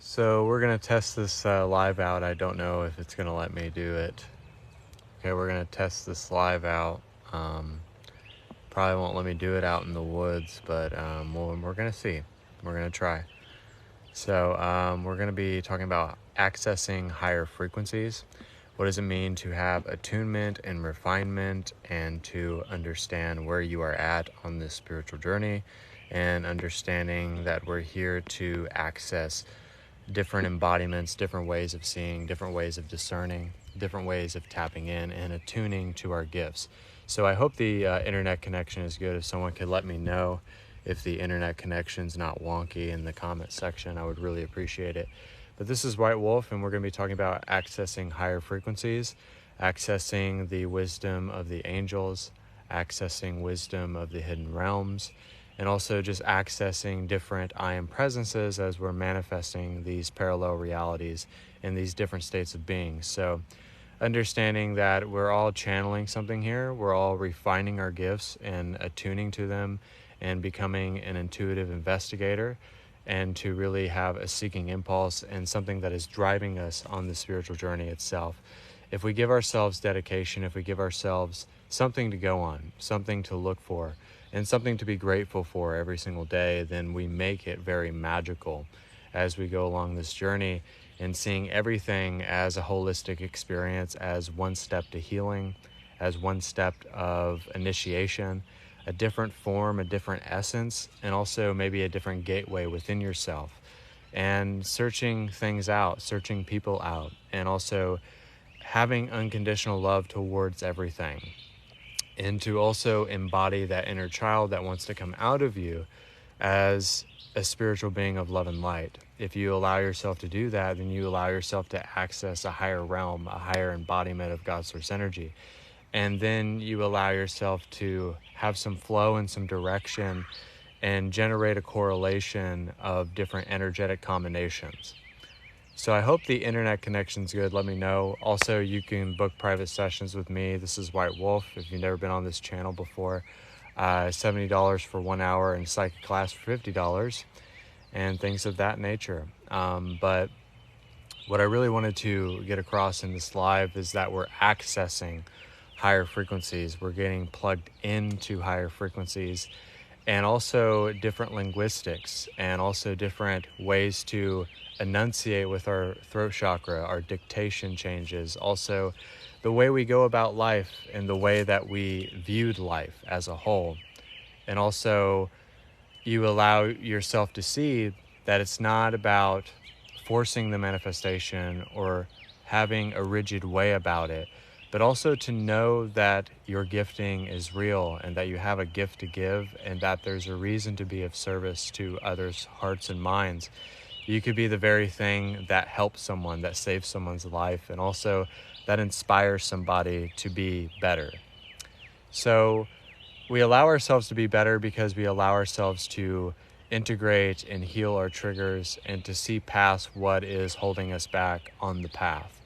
So we're going to test this live out. I don't know if it's going to let me do it. Okay, we're going to test this live out. Probably won't let me do it out in the woods, but we're going to see. We're going to try. So we're going to be talking about accessing higher frequencies. What does it mean to have attunement and refinement, and to understand where you are at on this spiritual journey, and understanding that we're here to access different embodiments, different ways of seeing, different ways of discerning, different ways of tapping in and attuning to our gifts. So I hope the internet connection is good. If someone could let me know if the internet connection's not wonky in the comment section, I would really appreciate it. But this is White Wolf, and we're going to be talking about accessing higher frequencies, accessing the wisdom of the angels, accessing wisdom of the hidden realms, and also just accessing different I am presences as we're manifesting these parallel realities in these different states of being. So understanding that we're all channeling something here, we're all refining our gifts and attuning to them and becoming an intuitive investigator, and to really have a seeking impulse and something that is driving us on the spiritual journey itself. If we give ourselves dedication, if we give ourselves something to go on, something to look for, and something to be grateful for every single day, then we make it very magical as we go along this journey, and seeing everything as a holistic experience, as one step to healing, as one step of initiation, a different form, a different essence, and also maybe a different gateway within yourself. And searching things out, searching people out, and also having unconditional love towards everything. And to also embody that inner child that wants to come out of you as a spiritual being of love and light. If you allow yourself to do that, then you allow yourself to access a higher realm, a higher embodiment of God's source energy. And then you allow yourself to have some flow and some direction and generate a correlation of different energetic combinations. So I hope the internet connection's good. Let me know. Also, you can book private sessions with me. This is White Wolf. If you've never been on this channel before, $70 for 1 hour, and psychic class for $50, and things of that nature. But what I really wanted to get across in this live is that we're accessing higher frequencies. We're getting plugged into higher frequencies, and also different linguistics, and also different ways to enunciate with our throat chakra. Our dictation changes. Also, the way we go about life and the way that we viewed life as a whole. And also, you allow yourself to see that it's not about forcing the manifestation or having a rigid way about it, but also to know that your gifting is real, and that you have a gift to give, and that there's a reason to be of service to others' hearts and minds. You could be the very thing that helps someone, that saves someone's life, and also that inspires somebody to be better. So we allow ourselves to be better because we allow ourselves to integrate and heal our triggers, and to see past what is holding us back on the path.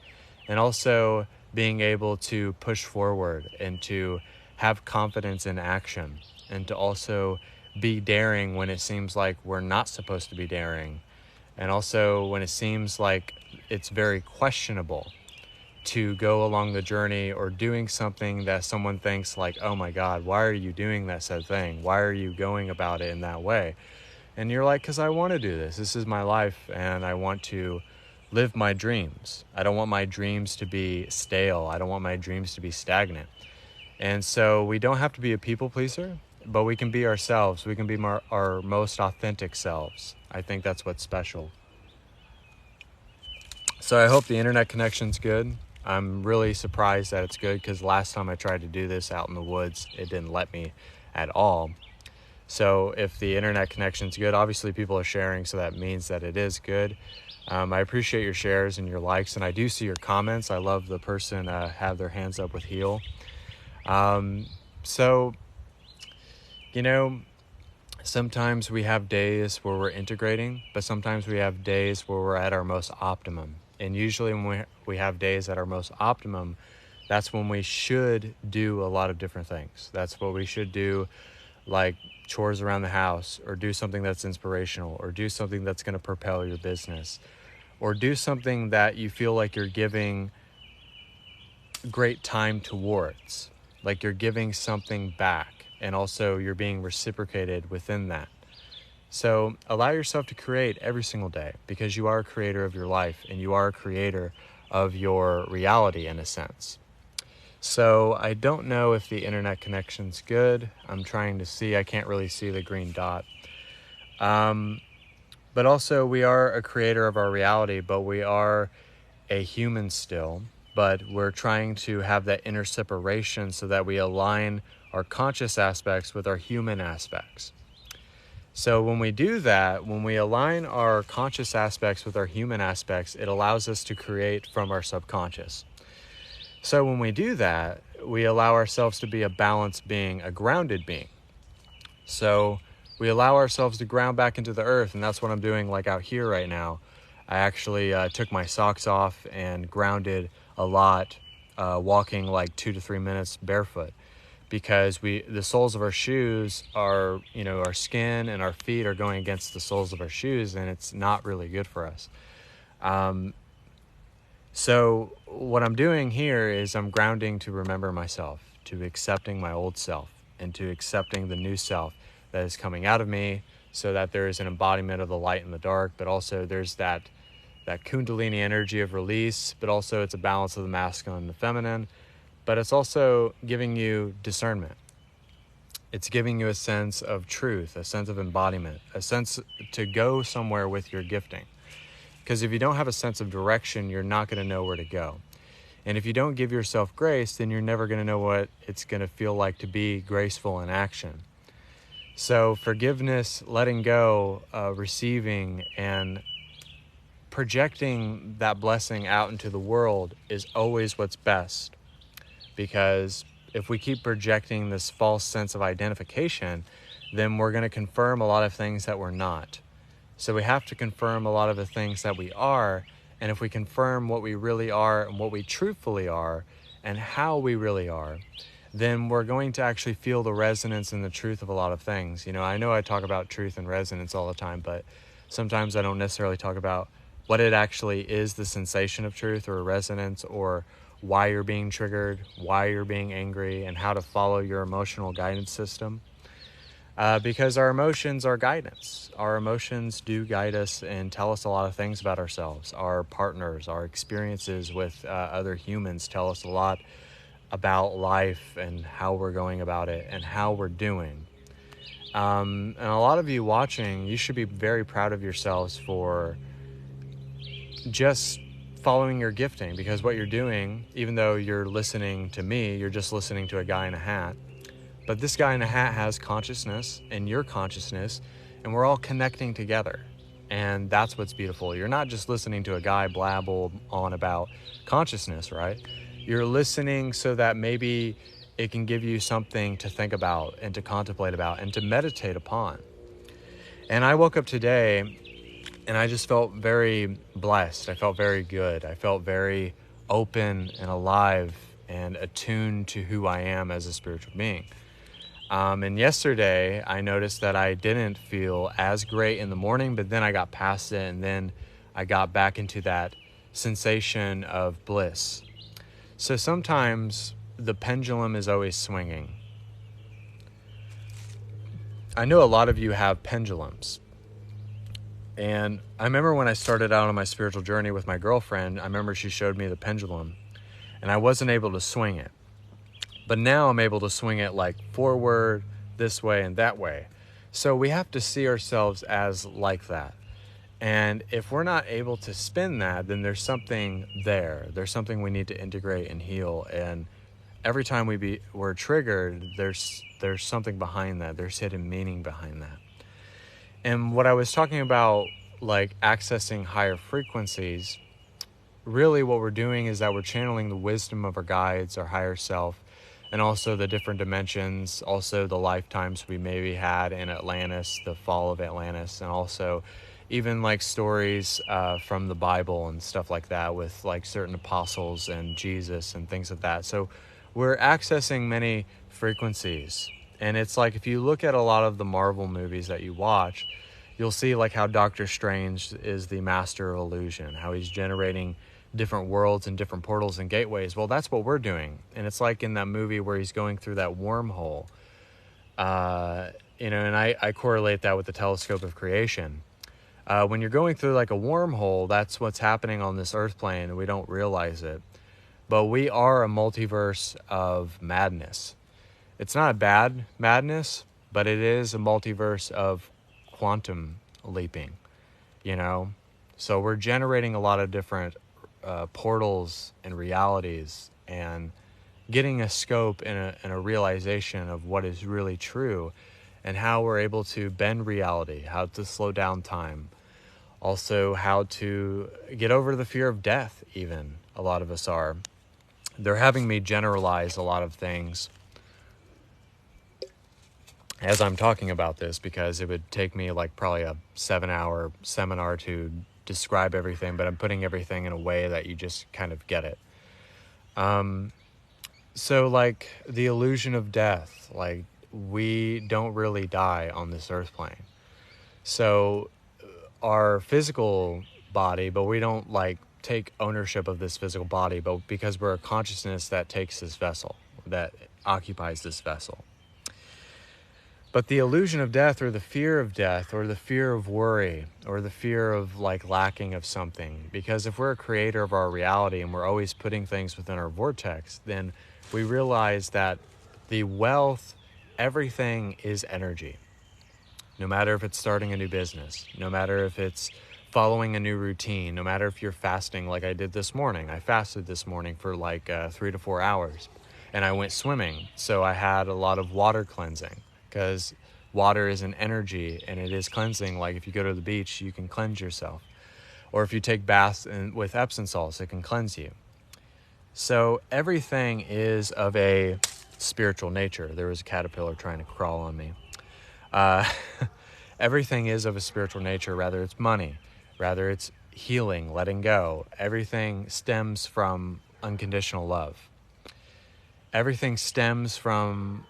And also being able to push forward, and to have confidence in action, and to also be daring when it seems like we're not supposed to be daring. And also when it seems like it's very questionable to go along the journey, or doing something that someone thinks like, oh my God, why are you doing that said thing? Why are you going about it in that way? And you're like, because I want to do this. This is my life, and I want to live my dreams. I don't want my dreams to be stale. I don't want my dreams to be stagnant. And so we don't have to be a people pleaser, but we can be ourselves. We can be our most authentic selves. I think that's what's special. So I hope the internet connection's good. I'm really surprised that it's good, because last time I tried to do this out in the woods, it didn't let me at all. So if the internet connection's good, obviously people are sharing, so that means that it is good. I appreciate your shares and your likes, and I do see your comments. I love the person have their hands up with heal. So, sometimes we have days where we're integrating, but sometimes we have days where we're at our most optimum. And usually when we have days at our most optimum, that's when we should do a lot of different things. That's what we should do, like chores around the house, or do something that's inspirational, or do something that's going to propel your business, or do something that you feel like you're giving great time towards, like you're giving something back, and also you're being reciprocated within that. So allow yourself to create every single day, because you are a creator of your life and you are a creator of your reality in a sense. So I don't know if the internet connection's good. I'm trying to see. I can't really see the green dot. But also, we are a creator of our reality, but we are a human still. But we're trying to have that inner separation so that we align our conscious aspects with our human aspects. So when we do that, when we align our conscious aspects with our human aspects, it allows us to create from our subconscious. So when we do that, we allow ourselves to be a balanced being, a grounded being. So we allow ourselves to ground back into the earth, and that's what I'm doing like out here right now. I actually took my socks off and grounded a lot, walking like 2 to 3 minutes barefoot, because the soles of our shoes are, our skin and our feet are going against the soles of our shoes, and it's not really good for us. So what I'm doing here is I'm grounding to remember myself, to accepting my old self, and to accepting the new self that is coming out of me, so that there is an embodiment of the light and the dark, but also there's that kundalini energy of release, but also it's a balance of the masculine and the feminine, but it's also giving you discernment. It's giving you a sense of truth, a sense of embodiment, a sense to go somewhere with your gifting. Because if you don't have a sense of direction, you're not going to know where to go. And if you don't give yourself grace, then you're never going to know what it's going to feel like to be graceful in action. So forgiveness, letting go, receiving, and projecting that blessing out into the world is always what's best. Because if we keep projecting this false sense of identification, then we're going to confirm a lot of things that we're not. So we have to confirm a lot of the things that we are. And if we confirm what we really are and what we truthfully are and how we really are, then we're going to actually feel the resonance and the truth of a lot of things. I know I talk about truth and resonance all the time, but sometimes I don't necessarily talk about what it actually is, the sensation of truth or resonance, or why you're being triggered, why you're being angry, and how to follow your emotional guidance system. Because our emotions are guidance. Our emotions do guide us and tell us a lot of things about ourselves. Our partners, our experiences with other humans tell us a lot about life and how we're going about it and how we're doing. And a lot of you watching, you should be very proud of yourselves for just following your gifting, because what you're doing, even though you're listening to me, you're just listening to a guy in a hat. But this guy in a hat has consciousness and your consciousness, and we're all connecting together. And that's what's beautiful. You're not just listening to a guy blabble on about consciousness, right? You're listening so that maybe it can give you something to think about and to contemplate about and to meditate upon. And I woke up today and I just felt very blessed. I felt very good. I felt very open and alive and attuned to who I am as a spiritual being. And yesterday, I noticed that I didn't feel as great in the morning, but then I got past it, and then I got back into that sensation of bliss. So sometimes the pendulum is always swinging. I know a lot of you have pendulums. And I remember when I started out on my spiritual journey with my girlfriend, I remember she showed me the pendulum, and I wasn't able to swing it. But now I'm able to swing it like forward, this way, and that way. So we have to see ourselves as like that. And if we're not able to spin that, then there's something there. There's something we need to integrate and heal. And every time we're triggered, there's something behind that. There's hidden meaning behind that. And what I was talking about, like accessing higher frequencies, really what we're doing is that we're channeling the wisdom of our guides, our higher self, and also the different dimensions, also the lifetimes we maybe had in Atlantis, the fall of Atlantis, and also even like stories from the Bible and stuff like that with like certain apostles and Jesus and things like that. So we're accessing many frequencies. And it's like if you look at a lot of the Marvel movies that you watch, you'll see like how Doctor Strange is the master of illusion, how he's generating different worlds and different portals and gateways. Well, that's what we're doing. And it's like in that movie where he's going through that wormhole, and I correlate that with the telescope of creation. When you're going through like a wormhole, that's what's happening on this earth plane, and we don't realize it. But we are a multiverse of madness. It's not a bad madness, but it is a multiverse of quantum leaping, So we're generating a lot of different portals and realities, and getting a scope and a realization of what is really true, and how we're able to bend reality, how to slow down time. Also, how to get over the fear of death, even. A lot of us are. They're having me generalize a lot of things as I'm talking about this, because it would take me like probably a 7-hour seminar to describe everything, but I'm putting everything in a way that you just kind of get it. So like the illusion of death, like we don't really die on this earth plane. So our physical body, but we don't like take ownership of this physical body, but because we're a consciousness that takes this vessel, that occupies this vessel. But the illusion of death, or the fear of death, or the fear of worry, or the fear of like lacking of something, because if we're a creator of our reality and we're always putting things within our vortex, then we realize that the wealth, everything is energy. No matter if it's starting a new business, no matter if it's following a new routine, no matter if you're fasting like I did this morning. I fasted this morning for like 3 to 4 hours, and I went swimming. So I had a lot of water cleansing, because water is an energy and it is cleansing. Like if you go to the beach, you can cleanse yourself. Or if you take baths with Epsom salts, it can cleanse you. So everything is of a spiritual nature. There was a caterpillar trying to crawl on me. Everything is of a spiritual nature, rather it's money, rather it's healing, letting go. Everything stems from unconditional love. Everything stems from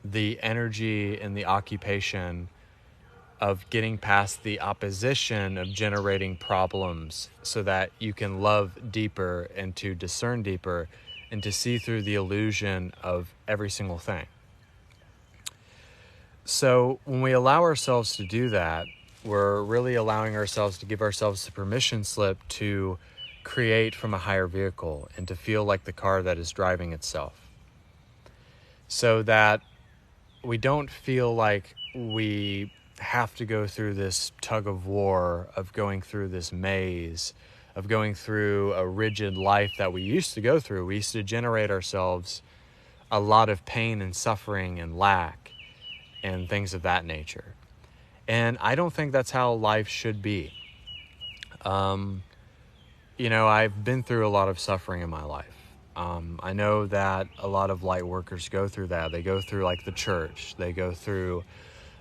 the energy and the occupation of getting past the opposition of generating problems, so that you can love deeper and to discern deeper and to see through the illusion of every single thing. So when we allow ourselves to do that, we're really allowing ourselves to give ourselves the permission slip to create from a higher vehicle and to feel like the car that is driving itself. So that we don't feel like we have to go through this tug of war of going through this maze, of going through a rigid life that we used to go through. We used to generate ourselves a lot of pain and suffering and lack and things of that nature. And I don't think that's how life should be. I've been through a lot of suffering in my life. I know that a lot of light workers go through that. They go through like the church. They go through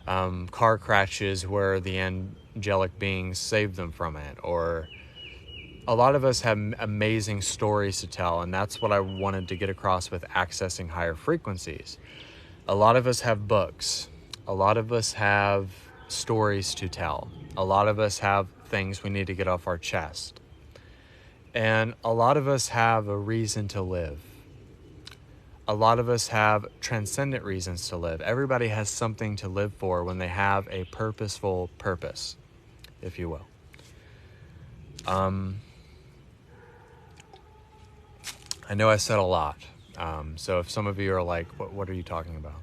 car crashes where the angelic beings saved them from it. Or a lot of us have amazing stories to tell, and that's what I wanted to get across with accessing higher frequencies. A lot of us have books. A lot of us have stories to tell. A lot of us have things we need to get off our chest. And a lot of us have a reason to live. A lot of us have transcendent reasons to live. Everybody has something to live for when they have a purposeful purpose, if you will. I know I said a lot. So if some of you are like, what are you talking about?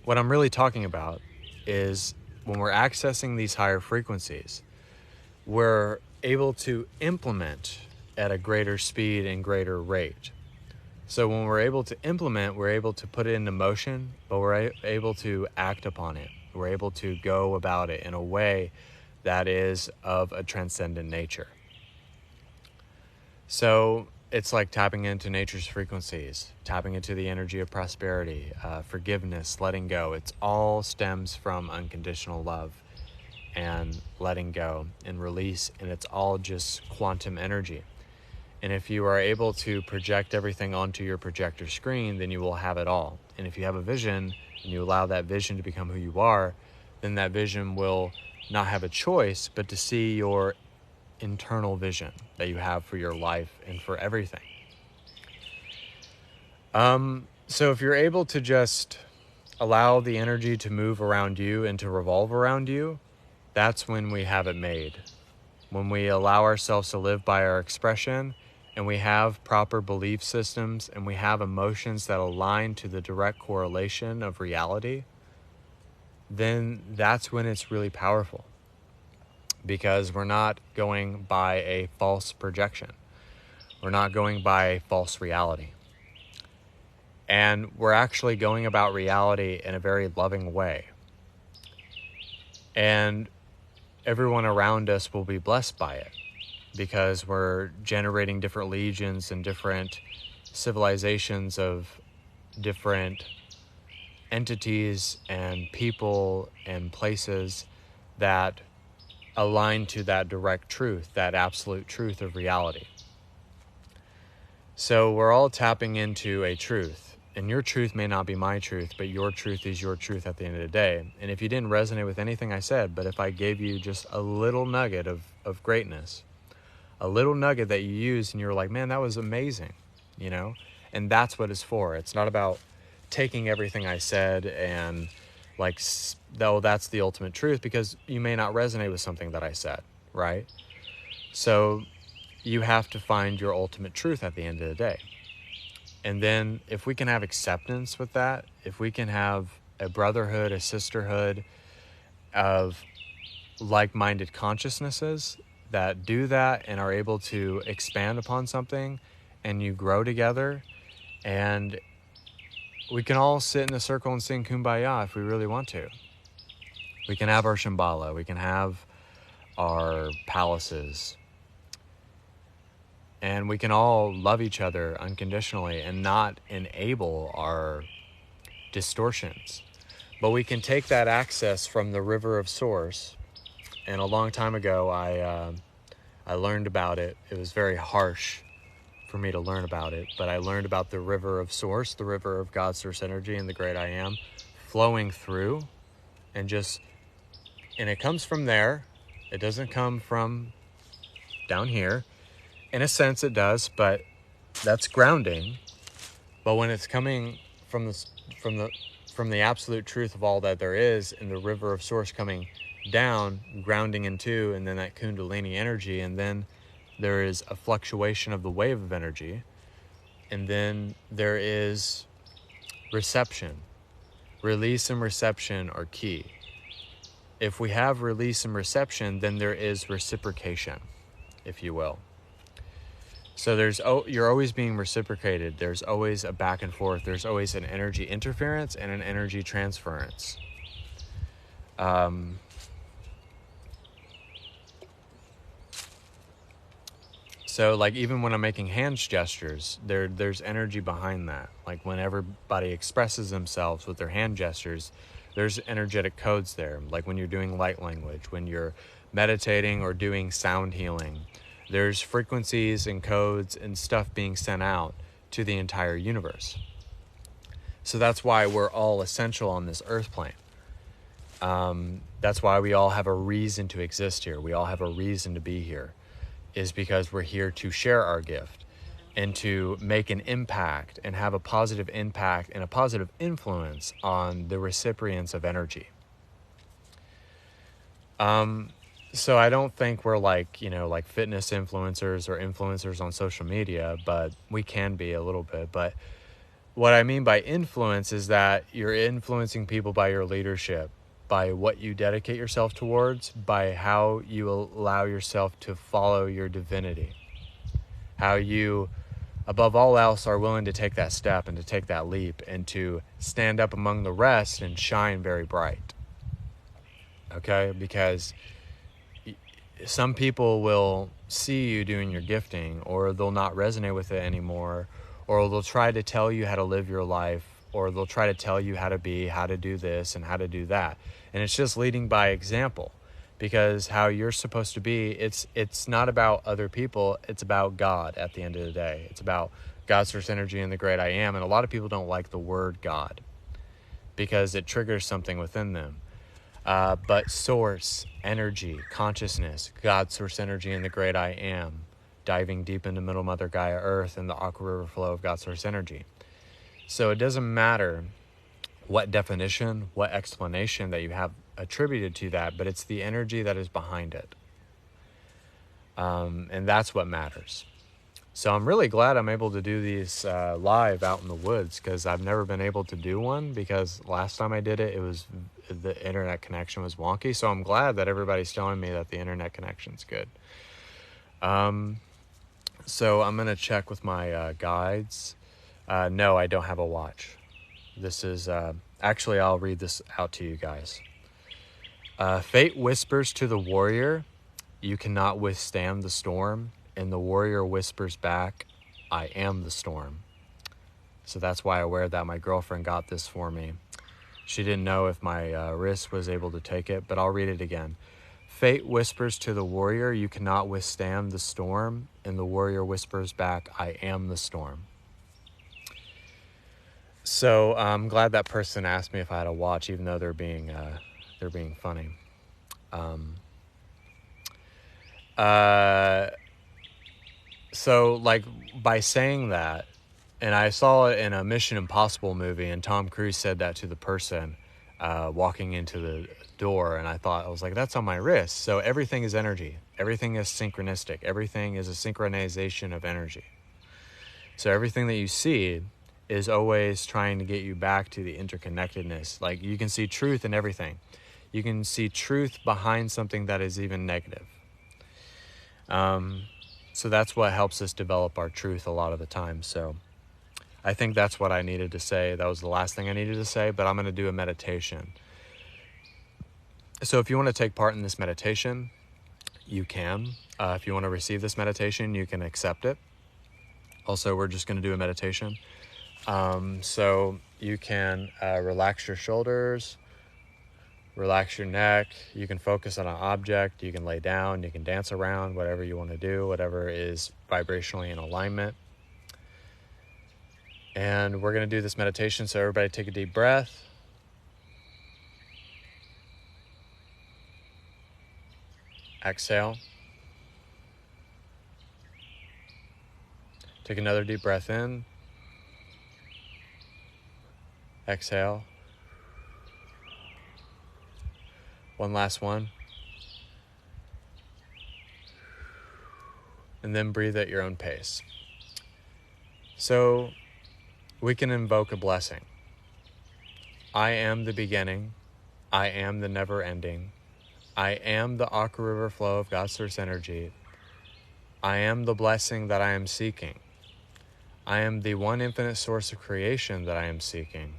What I'm really talking about is when we're accessing these higher frequencies, we're able to implement at a greater speed and greater rate. So when we're able to implement, we're able to put it into motion, but we're able to act upon it. We're able to go about it in a way that is of a transcendent nature. So it's like tapping into nature's frequencies, tapping into the energy of prosperity, forgiveness, letting go. It's all stems from unconditional love and letting go and release, and it's all just quantum energy. And if you are able to project everything onto your projector screen, then you will have it all. And if you have a vision and you allow that vision to become who you are, then that vision will not have a choice but to see your internal vision that you have for your life and for everything. So if you're able to just allow the energy to move around you and to revolve around you, that's when we have it made. When we allow ourselves to live by our expression, and we have proper belief systems, and we have emotions that align to the direct correlation of reality, then that's when it's really powerful. Because we're not going by a false projection. We're not going by a false reality. And we're actually going about reality in a very loving way. And everyone around us will be blessed by it, because we're generating different legions and different civilizations of different entities and people and places that align to that direct truth, that absolute truth of reality. So we're all tapping into a truth. And your truth may not be my truth, but your truth is your truth at the end of the day. And if you didn't resonate with anything I said, but if I gave you just a little nugget of greatness, a little nugget that you used and you're like, man, that was amazing, you know? And that's what it's for. It's not about taking everything I said and like, oh, that's the ultimate truth, because you may not resonate with something that I said, right? So you have to find your ultimate truth at the end of the day. And then if we can have acceptance with that, if we can have a brotherhood, a sisterhood of like-minded consciousnesses that do that and are able to expand upon something, and you grow together, and we can all sit in a circle and sing Kumbaya if we really want to. We can have our Shambhala, we can have our palaces, and we can all love each other unconditionally and not enable our distortions. But we can take that access from the river of source. And a long time ago, I learned about it. It was very harsh for me to learn about it, but I learned about the river of source, the river of God's source energy and the great I am flowing through, and it comes from there. It doesn't come from down here. In a sense it does, but that's grounding. But when it's coming from the absolute truth of all that there is, and the river of source coming down, grounding into, and then that Kundalini energy, and then there is a fluctuation of the wave of energy, and then there is reception. Release and reception are key. If we have release and reception, then there is reciprocation, if you will. So you're always being reciprocated. There's always a back and forth. There's always an energy interference and an energy transference. So like even when I'm making hand gestures, there's energy behind that. Like when everybody expresses themselves with their hand gestures, there's energetic codes there. Like when you're doing light language, when you're meditating or doing sound healing, there's frequencies and codes and stuff being sent out to the entire universe. So that's why we're all essential on this earth plane. That's why we all have a reason to exist here. We all have a reason to be here, is because we're here to share our gift and to make an impact and have a positive impact and a positive influence on the recipients of energy. So I don't think we're like fitness influencers or influencers on social media, but we can be a little bit. But what I mean by influence is that you're influencing people by your leadership, by what you dedicate yourself towards, by how you allow yourself to follow your divinity, how you, above all else, are willing to take that step and to take that leap and to stand up among the rest and shine very bright. Okay? Because some people will see you doing your gifting, or they'll not resonate with it anymore, or they'll try to tell you how to live your life, or they'll try to tell you how to do this and how to do that. And it's just leading by example, because how you're supposed to be, it's not about other people, it's about God at the end of the day. It's about God's source energy and the great I am. And a lot of people don't like the word God because it triggers something within them. but source, energy, consciousness, God source energy and the great I am, diving deep into Middle Mother Gaia Earth and the Aqua River flow of God source energy. So it doesn't matter what definition, what explanation that you have attributed to that, but it's the energy that is behind it. And that's what matters. So I'm really glad I'm able to do these live out in the woods, because I've never been able to do one, because last time I did it, the internet connection was wonky. So I'm glad that everybody's telling me that the internet connection's good. So I'm going to check with my guides. No, I don't have a watch. This is, actually, I'll read this out to you guys. Fate whispers to the warrior, "You cannot withstand the storm." And the warrior whispers back, "I am the storm." So that's why I wear that. My girlfriend got this for me. She didn't know if my wrist was able to take it, but I'll read it again. Fate whispers to the warrior, "You cannot withstand the storm." And the warrior whispers back, "I am the storm." So I'm glad that person asked me if I had a watch, even though they're being funny. So, like, by saying that, and I saw it in a Mission Impossible movie, and Tom Cruise said that to the person walking into the door, and I was like, that's on my wrist. So everything is energy. Everything is synchronistic. Everything is a synchronization of energy. So everything that you see is always trying to get you back to the interconnectedness. Like, you can see truth in everything. You can see truth behind something that is even negative. So that's what helps us develop our truth a lot of the time. So I think that's what I needed to say. That was the last thing I needed to say, but I'm going to do a meditation. So if you want to take part in this meditation, you can. If you want to receive this meditation, you can accept it. Also, we're just going to do a meditation. So you can relax your shoulders, relax your neck. You can focus on an object. You can lay down. You can dance around, whatever you want to do, whatever is vibrationally in alignment. And we're going to do this meditation. So everybody take a deep breath. Exhale. Take another deep breath in. Exhale. One last one. And then breathe at your own pace. So we can invoke a blessing. I am the beginning. I am the never ending. I am the Aqua River flow of God source energy. I am the blessing that I am seeking. I am the one infinite source of creation that I am seeking.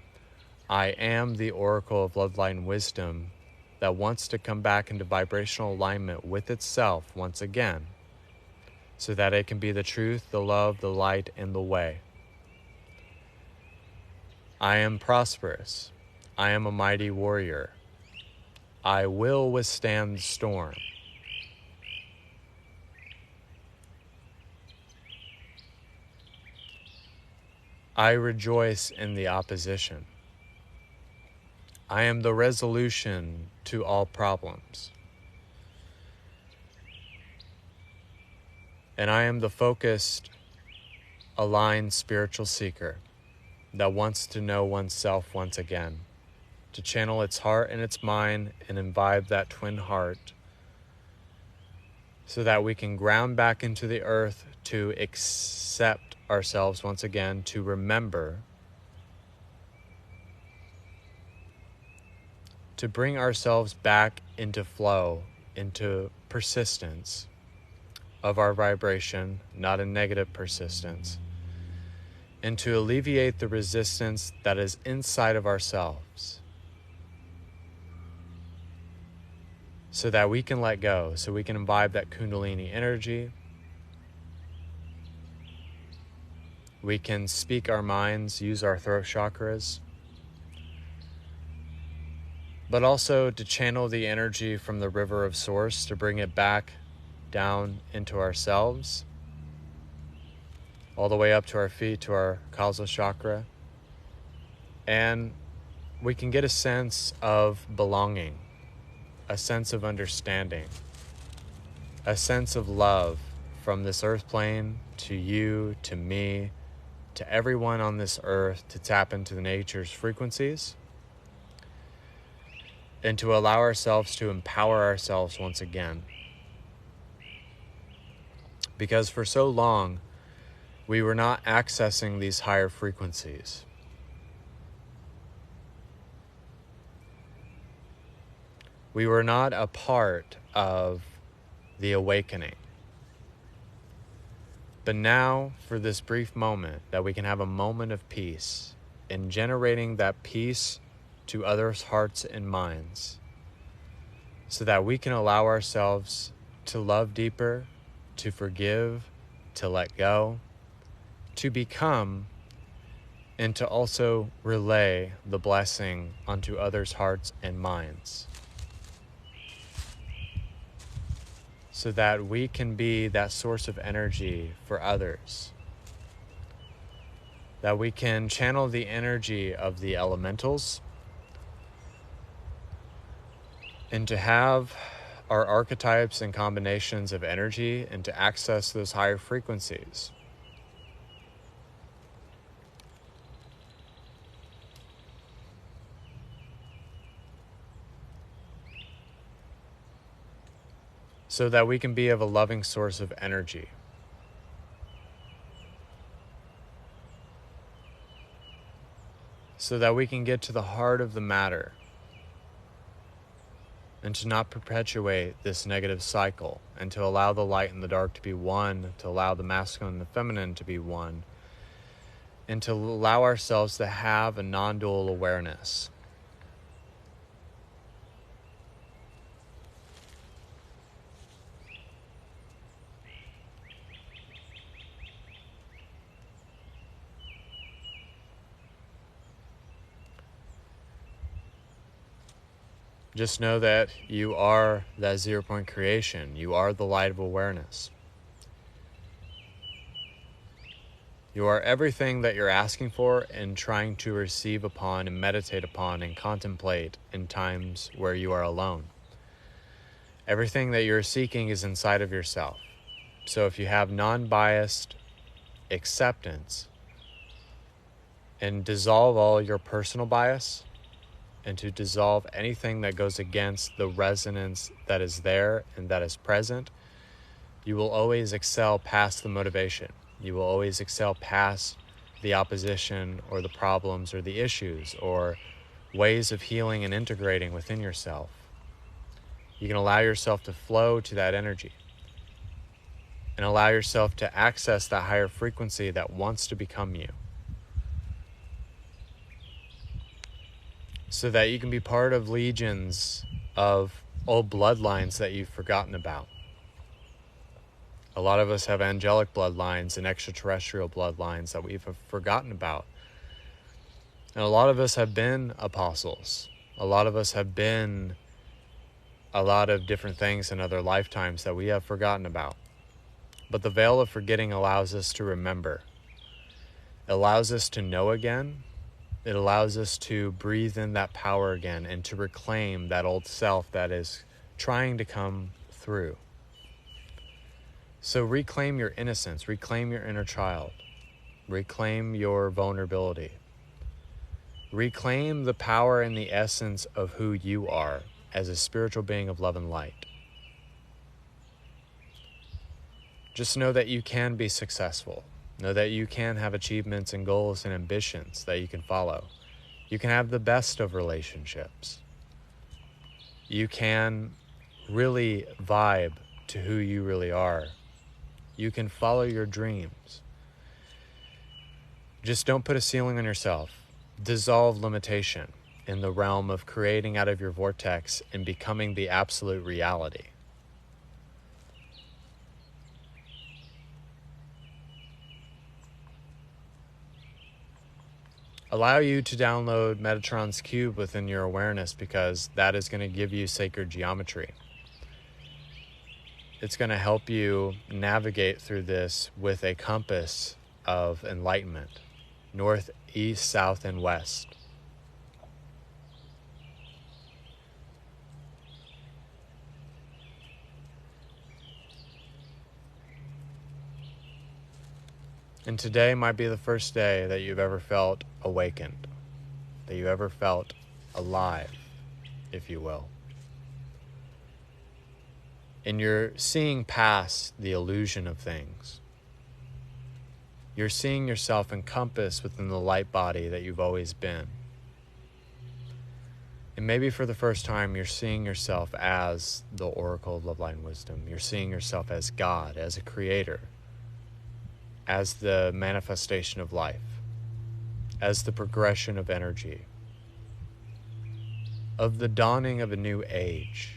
I am the oracle of love, light, and wisdom that wants to come back into vibrational alignment with itself once again, so that it can be the truth, the love, the light, and the way. I am prosperous. I am a mighty warrior. I will withstand the storm. I rejoice in the opposition. I am the resolution to all problems. And I am the focused, aligned spiritual seeker that wants to know oneself once again, to channel its heart and its mind and imbibe that twin heart, so that we can ground back into the earth to accept ourselves once again, to remember, to bring ourselves back into flow, into persistence of our vibration, not a negative persistence, and to alleviate the resistance that is inside of ourselves, so that we can let go, so we can imbibe that Kundalini energy. We can speak our minds, use our throat chakras, but also to channel the energy from the river of source, to bring it back down into ourselves, all the way up to our feet, to our causal chakra. And we can get a sense of belonging. a sense of understanding, a sense of love from this earth plane to you, to me, to everyone on this earth, to tap into the nature's frequencies and to allow ourselves to empower ourselves once again. Because for so long, we were not accessing these higher frequencies. We were not a part of the awakening. But now, for this brief moment, that we can have a moment of peace in generating that peace to others' hearts and minds, so that we can allow ourselves to love deeper, to forgive, to let go, to become, and to also relay the blessing onto others' hearts and minds, so that we can be that source of energy for others, that we can channel the energy of the elementals, and to have our archetypes and combinations of energy and to access those higher frequencies. So that we can be of a loving source of energy. So that we can get to the heart of the matter and to not perpetuate this negative cycle, and to allow the light and the dark to be one, to allow the masculine and the feminine to be one, and to allow ourselves to have a non-dual awareness. Just know that you are that 0-point creation. You are the light of awareness. You are everything that you're asking for and trying to receive upon and meditate upon and contemplate in times where you are alone. Everything that you're seeking is inside of yourself. So if you have non-biased acceptance and dissolve all your personal bias, and to dissolve anything that goes against the resonance that is there and that is present, you will always excel past the motivation. You will always excel past the opposition or the problems or the issues or ways of healing and integrating within yourself. You can allow yourself to flow to that energy and allow yourself to access that higher frequency that wants to become you, so that you can be part of legions of old bloodlines that you've forgotten about. A lot of us have angelic bloodlines and extraterrestrial bloodlines that we've forgotten about. And a lot of us have been apostles. A lot of us have been a lot of different things in other lifetimes that we have forgotten about. But the veil of forgetting allows us to remember. It allows us to know again. It allows us to breathe in that power again and to reclaim that old self that is trying to come through. So reclaim your innocence, reclaim your inner child, reclaim your vulnerability. Reclaim the power and the essence of who you are as a spiritual being of love and light. Just know that you can be successful. Know that you can have achievements and goals and ambitions that you can follow. You can have the best of relationships. You can really vibe to who you really are. You can follow your dreams. Just don't put a ceiling on yourself. Dissolve limitation in the realm of creating out of your vortex and becoming the absolute reality. Allow you to download Metatron's Cube within your awareness, because that is going to give you sacred geometry. It's going to help you navigate through this with a compass of enlightenment, north, east, south, and west. And today might be the first day that you've ever felt awakened, that you ever felt alive, if you will. And you're seeing past the illusion of things. You're seeing yourself encompassed within the light body that you've always been. And maybe for the first time, you're seeing yourself as the Oracle of Love, Light, and Wisdom. You're seeing yourself as God, as a creator, as the manifestation of life, as the progression of energy, of the dawning of a new age,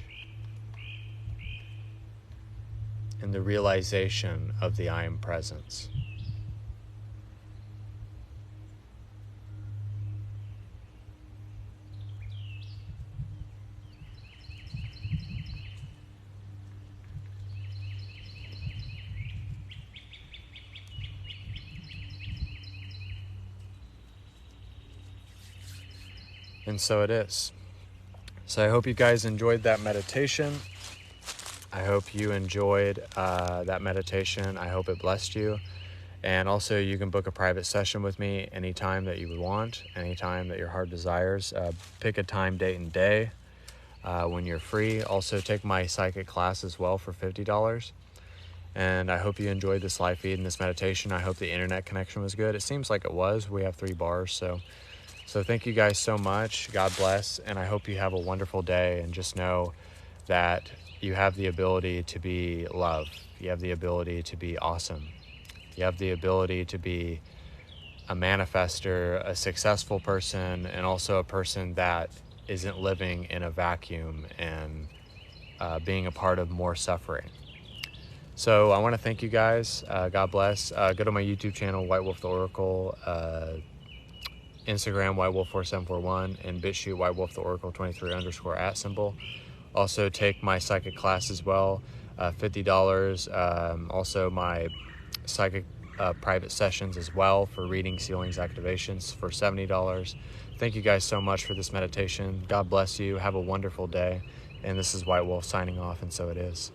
and the realization of the I Am Presence. And so it is. So I hope you guys enjoyed that meditation. I hope you enjoyed that meditation. I hope it blessed you. And also you can book a private session with me anytime that you would want, anytime that your heart desires. Pick a time, date, and day when you're free. Also take my psychic class as well for $50. And I hope you enjoyed this live feed and this meditation. I hope the internet connection was good. It seems like it was. We have 3 bars, So thank you guys so much. God bless. And I hope you have a wonderful day. And just know that you have the ability to be love. You have the ability to be awesome. You have the ability to be a manifester, a successful person, and also a person that isn't living in a vacuum and being a part of more suffering. So I want to thank you guys. God bless. Go to my YouTube channel, White Wolf the Oracle. Instagram, whitewolf4741, and BitChute, whitewolf the Oracle 23_ @. Also take my psychic class as well, $50. Also my psychic private sessions as well for readings, healings, activations for $70. Thank you guys so much for this meditation. God bless you. Have a wonderful day. And this is White Wolf signing off, and so it is.